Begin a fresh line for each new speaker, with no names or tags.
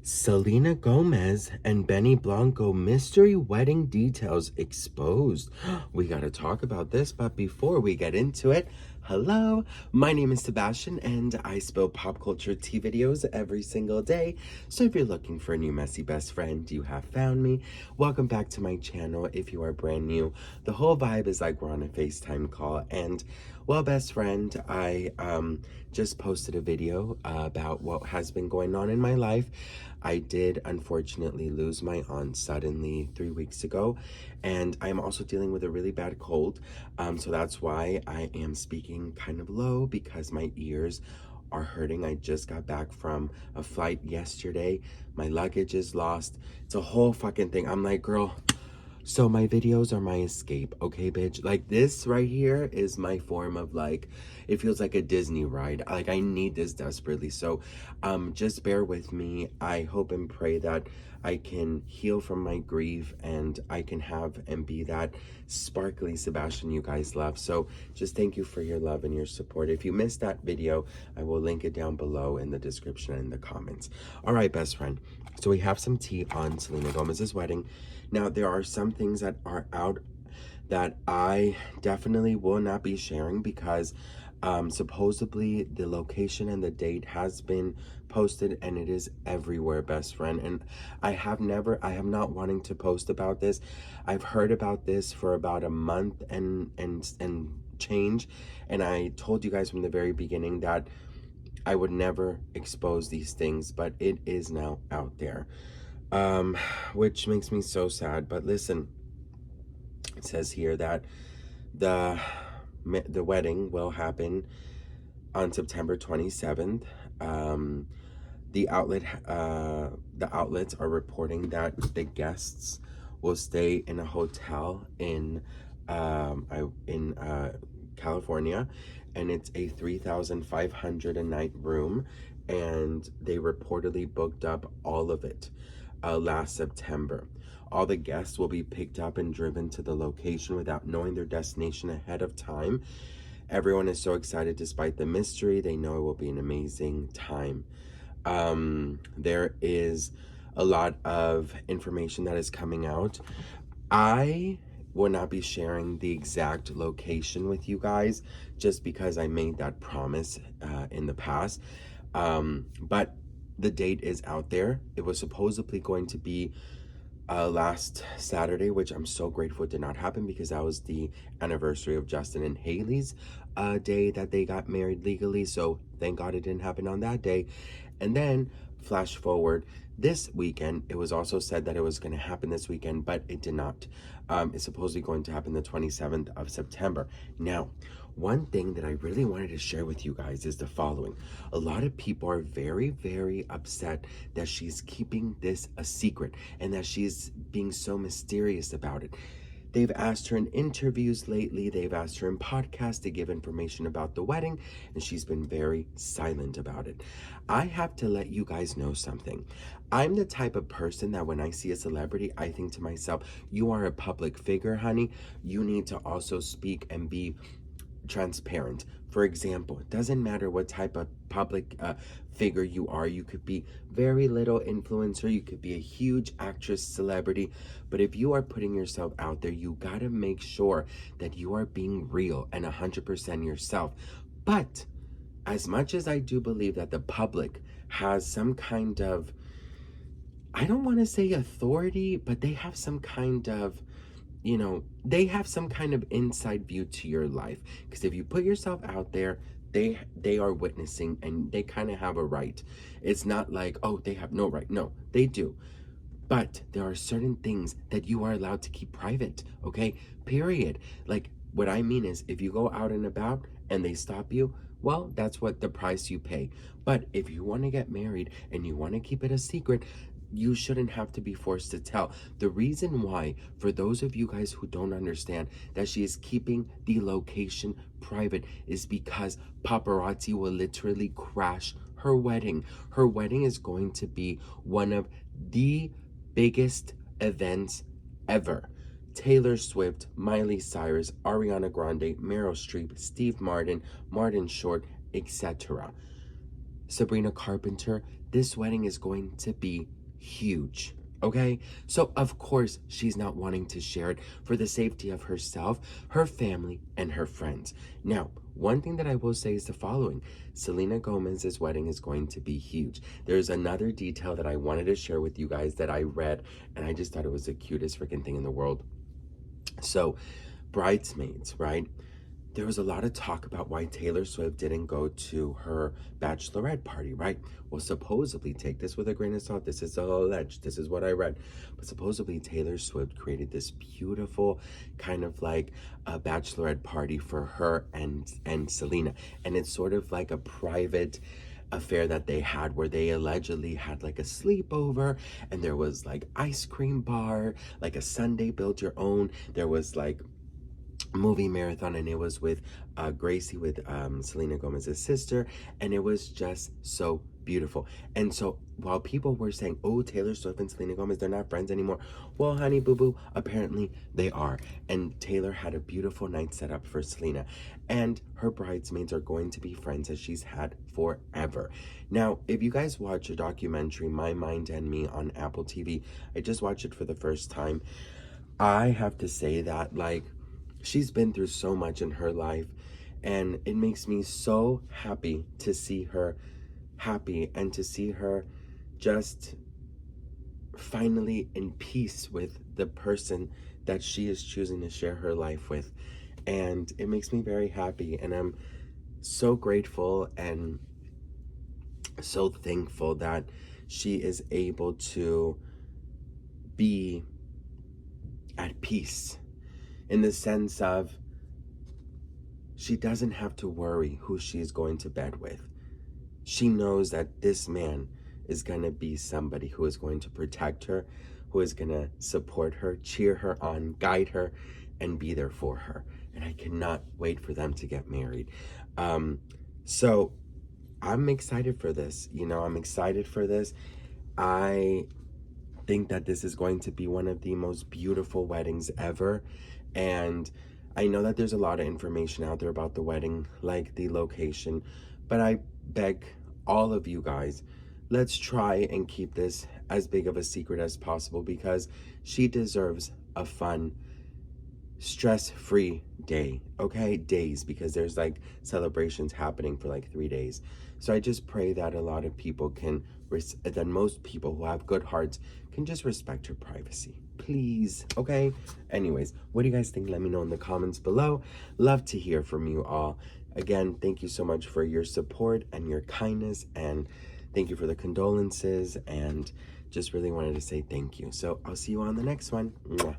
Selena Gomez and Benny Blanco mystery wedding details exposed. We gotta talk about this, but before we get into it, hello, my name is Sebastian and I spill pop culture tea videos every single day. So if you're looking for a new messy best friend, you have found me. Welcome back to my channel if you are brand new. The whole vibe is like we're on a FaceTime call, and well, best friend, I just posted a video about what has been going on in my life. I did unfortunately lose my aunt suddenly 3 weeks ago, and I'm also dealing with a really bad cold. So that's why I am speaking kind of low, because my ears are hurting. I just got back from a flight yesterday. My luggage is lost. It's a whole fucking thing. I'm like, girl, so my videos are my escape, okay, bitch? Like, this right here is my form of, like, it feels like a Disney ride. Like, I need this desperately. So just bear with me. I hope and pray that I can heal from my grief and I can have and be that sparkly Sebastian you guys love. So just thank you for your love and your support. If you missed that video, I will link it down below in the description and in the comments. All right, best friend. So we have some tea on Selena Gomez's wedding. Now, there are some things that are out that I definitely will not be sharing, because supposedly the location and the date has been posted and it is everywhere, best friend. And I am not wanting to post about this. I've heard about this for about a month and change, and I told you guys from the very beginning that I would never expose these things, but it is now out there, which makes me so sad. But listen, it says here that the wedding will happen on September 27th. The outlets are reporting that the guests will stay in a hotel in California, and it's a 3,500 a night room, and they reportedly booked up all of it last September. All the guests will be picked up and driven to the location without knowing their destination ahead of time. Everyone is so excited despite the mystery. They know it will be an amazing time. There is a lot of information that is coming out. I will not be sharing the exact location with you guys, just because I made that promise in the past. But the date is out there. It was supposedly going to be last Saturday, which I'm so grateful did not happen, because that was the anniversary of Justin and Haley's day that they got married legally. So thank God it didn't happen on that day. And then flash forward this weekend, it was also said that it was going to happen this weekend, but it did not. It's supposedly going to happen the 27th of September. Now, one thing that I really wanted to share with you guys is the following. A lot of people are very, very upset that she's keeping this a secret and that she's being so mysterious about it. They've asked her in interviews lately, they've asked her in podcasts to give information about the wedding, and she's been very silent about it. I have to let you guys know something. I'm the type of person that when I see a celebrity, I think to myself, you are a public figure, honey. You need to also speak and be transparent. For example, it doesn't matter what type of public figure you are. You could be very little influencer, you could be a huge actress, celebrity, but if you are putting yourself out there, you gotta make sure that you are being real and 100% yourself. But as much as I do believe that the public has some kind of, I don't want to say authority, but they have some kind of, they have some kind of inside view to your life, because if you put yourself out there, they are witnessing, and they kind of have a right. It's not like, oh, they have no right. No, they do. But there are certain things that you are allowed to keep private, okay? Period. Like, what I mean is, if you go out and about and they stop you, well, that's what the price you pay. But if you want to get married and you want to keep it a secret, you shouldn't have to be forced to tell. The reason why, for those of you guys who don't understand, that she is keeping the location private is because paparazzi will literally crash her wedding. Her wedding is going to be one of the biggest events ever. Taylor Swift, Miley Cyrus, Ariana Grande, Meryl Streep, Steve Martin, Martin Short, etc. Sabrina Carpenter. this wedding is going to be huge. Okay, so of course she's not wanting to share it for the safety of herself, her family, and her friends. Now, one thing that I will say is the following: Selena Gomez's wedding is going to be huge. There's another detail that I wanted to share with you guys that I read, and I just thought it was the cutest freaking thing in the world. So, bridesmaids, right? There was a lot of talk about why Taylor Swift didn't go to her bachelorette party, right? Well, supposedly, take this with a grain of salt. This is alleged. This is what I read. But supposedly, Taylor Swift created this beautiful kind of like a bachelorette party for her and Selena. And it's sort of like a private affair that they had where they allegedly had like a sleepover, and there was like ice cream bar, like a Sunday build your own. There was like movie marathon, and it was with Gracie, with Selena Gomez's sister, and it was just so beautiful. And so while people were saying, oh, Taylor Swift and Selena Gomez, they're not friends anymore, well, honey boo boo, apparently they are. And Taylor had a beautiful night set up for Selena, and her bridesmaids are going to be friends as she's had forever. Now, if you guys watch a documentary, My Mind and Me, on Apple TV, I just watched it for the first time. I have to say that, like, she's been through so much in her life, and it makes me so happy to see her happy and to see her just finally in peace with the person that she is choosing to share her life with. And it makes me very happy, and I'm so grateful and so thankful that she is able to be at peace, in the sense of she doesn't have to worry who she is going to bed with. She knows that this man is going to be somebody who is going to protect her, who is going to support her, cheer her on, guide her, and be there for her. And I cannot wait for them to get married. So I'm excited for this. You know, I'm excited for this. I think that this is going to be one of the most beautiful weddings ever. And I know that there's a lot of information out there about the wedding, like the location, but I beg all of you guys, let's try and keep this as big of a secret as possible, because she deserves a fun, stress-free day, okay? Days, because there's like celebrations happening for like 3 days. So I just pray that a lot of people can, that most people who have good hearts can just respect her privacy, please, okay? Anyways, what do you guys think? Let me know in the comments below. Love to hear from you all. Again, thank you so much for your support and your kindness, and thank you for the condolences, and just really wanted to say thank you. So I'll see you on the next one. Mwah.